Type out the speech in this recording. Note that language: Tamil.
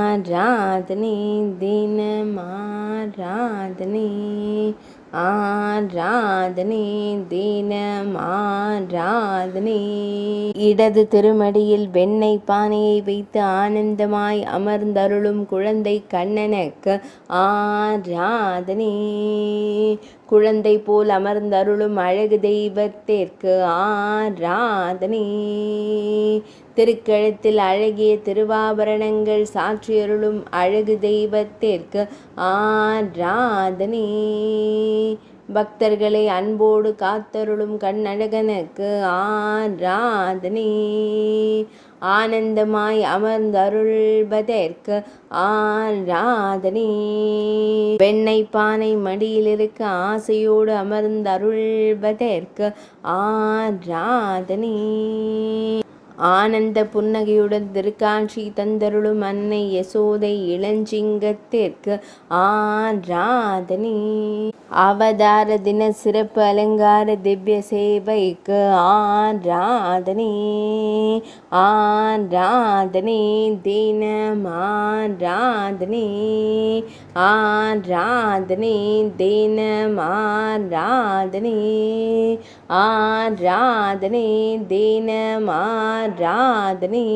ஆராதனை தினம் ஆராதனை ஆராதனை தினம் ஆராதனை. இடது திருமடியில் வெண்ணெய் பானையை வைத்து ஆனந்தமாய் அமர்ந்தருளும் குழந்தை கண்ணனுக்கு ஆராதனை. குழந்தை போல் அமர்ந்தருளும் அழகு தெய்வத்திற்கு ஆராதனை. திருக்கழுத்தில் அழகிய திருவாபரணங்கள் சாற்றியருளும் அழகு தெய்வத்திற்கு ஆராதனை. பக்தர்களை அன்போடு காத்தருளும் கண்ணழகனுக்கு ஆராதனை. ஆனந்தமாய் அமர்ந்தருள்வதற்கு ஆராதனை. வெண்ணெய் பானை மடியில் இருக்க ஆசையோடு அமர்ந்தருள்வதற்கு ஆராதனை. ஆனந்த புன்னகையுடன் திருக்காட்சி தந்தருளும் அன்னை யசோதை இளஞ்சிங்கத்திற்கு ஆராதனை. அவதார தின சிறப்பு அலங்கார திவ்ய சேவைக்கு ஆராதனை. ஆராதனை தினம் ஆராதனை. ஆராதனை தினம் ஆராதனை. ஆராதனை தினம் ஆராதனை.